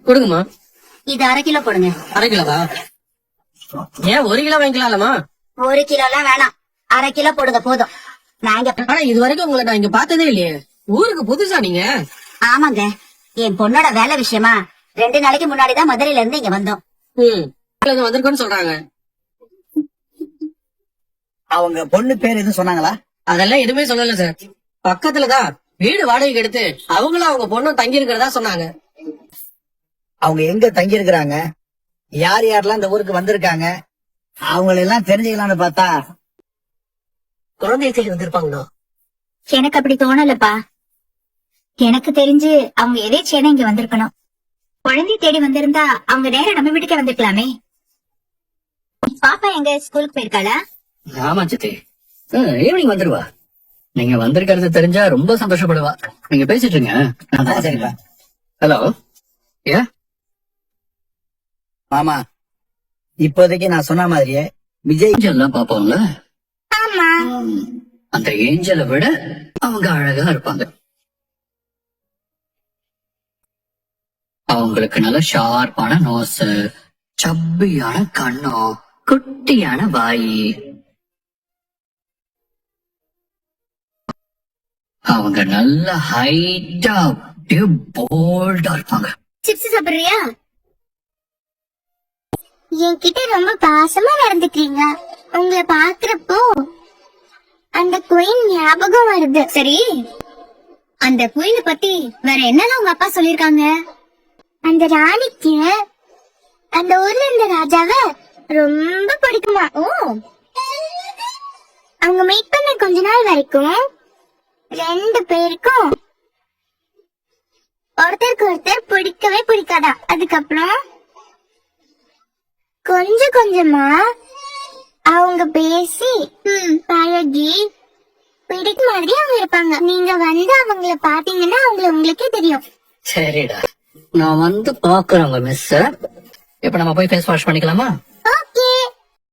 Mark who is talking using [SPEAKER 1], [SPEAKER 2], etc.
[SPEAKER 1] கொடுங்கம்மா.
[SPEAKER 2] இது 1/2 கிலோ போடுங்க.
[SPEAKER 1] 1/2 கிலோவா? ஏன் 1 கிலோ வாங்கிக்கலாம்லமா?
[SPEAKER 2] 1 கிலோ எல்லாம் வேணாம், 1/2 கிலோ போடுங்க போதும். நாங்க
[SPEAKER 1] ஆனா இது வரைக்கும் உங்களை நான் இங்க பார்த்ததே இல்லையே. ஊருக்கு புதுசா நீங்க?
[SPEAKER 2] ஆமாங்க, என் பொண்ணோட வேலை விஷயமா 2 நாளைக்கு முன்னாடிதான் மதுரையில இருந்து இங்க வந்தோம்.
[SPEAKER 1] வந்திருக்கோன்னு சொல்றாங்க.
[SPEAKER 3] அவங்க பொண்ணு பேர் எதுவும் சொன்னாங்களா?
[SPEAKER 1] அதெல்லாம் எதுவுமே சொல்லல சார். பக்கத்துலதான் வீடு வாடகைக்கு எடுத்து அவங்களும் அவங்க பொண்ணும் தங்கி இருக்கிறதா சொன்னாங்க.
[SPEAKER 3] அவங்க எங்க தங்கி இருக்கிறாங்க, யார் யாரெல்லாம் இந்த ஊருக்கு வந்திருக்காங்க, அவங்களெல்லாம் தெரிஞ்சுக்கலாம்னு பார்த்தா
[SPEAKER 1] குழந்தைய தேடி வந்திருப்பாங்களோ?
[SPEAKER 2] எனக்கு அப்படி தோணலப்பா. எனக்கு தெரிஞ்சு அவங்க எதேச்சேன இங்க வந்திருக்கணும். குழந்தை தேடி வந்திருந்தா அவங்க நேரம் நம்ம வீட்டுக்கே வந்திருக்கலாமே. பாப்பா எங்க ஸ்கூலுக்கு போயிருக்காளா?
[SPEAKER 4] ஆமா சித்தி, ஈவினிங் வந்துருவா. நீங்க வந்திருக்கிறது தெரிஞ்சா ரொம்ப சந்தோஷப்படுவா. நீங்க பேசிட்டு இருங்க.
[SPEAKER 3] சரிப்பா.
[SPEAKER 4] ஹலோ. ஏ
[SPEAKER 3] மாமா, இப்போதைக்கு நான் சொன்ன மாதிரியே விஜய்
[SPEAKER 4] ஏஞ்சல்லாம் பாப்போம்ல.
[SPEAKER 2] ஆமா.
[SPEAKER 4] அந்த ஏஞ்சலை விட அவங்க அழகா இருப்பாங்க. அவங்களுக்கு நல்ல ஷார்ப்பான நோஸ், சப்பியான கண்ணம், குட்டியான வாய். அவங்க நல்ல ஹைட்டா அப்படியே போல்டா இருப்பாங்க.
[SPEAKER 2] சிப்ஸ் சாப்பிடுறியா? என்கிட்ட ரொம்ப பாசமா நடந்துக்கிறீங்க. உங்களை பாக்குறப்போ அந்த குயின் ஞாபகம் வருது. சரி, அந்த குயினை பத்தி வேற என்னலாம் உங்க அப்பா சொல்லிருக்காங்க? அந்த ராணிக்கு அந்த ஊர்ல இருந்த ராஜாவை ரொம்ப பிடிக்குமா? ஓ, அவங்க மீட் பண்ண கொஞ்ச நாள் வரைக்கும் 2 பேருக்கும் ஒருத்தருக்கு ஒருத்தர் பிடிக்கவே பிடிக்காதா. அதுக்கப்புறம் கொஞ்சம் கொஞ்சமா அவங்க பேசி பழகி பிடிக்க மாதிரி அவங்க இருப்பாங்க. நீங்க வந்து அவங்கள பாத்தீங்கன்னா உங்களுக்கே தெரியும்.
[SPEAKER 4] சரிடா, நான் வந்து பாக்குறேன் மிஸ். இப்ப நம்ம போய் ஃபேஸ் வாஷ் பண்ணிக்கலாமா?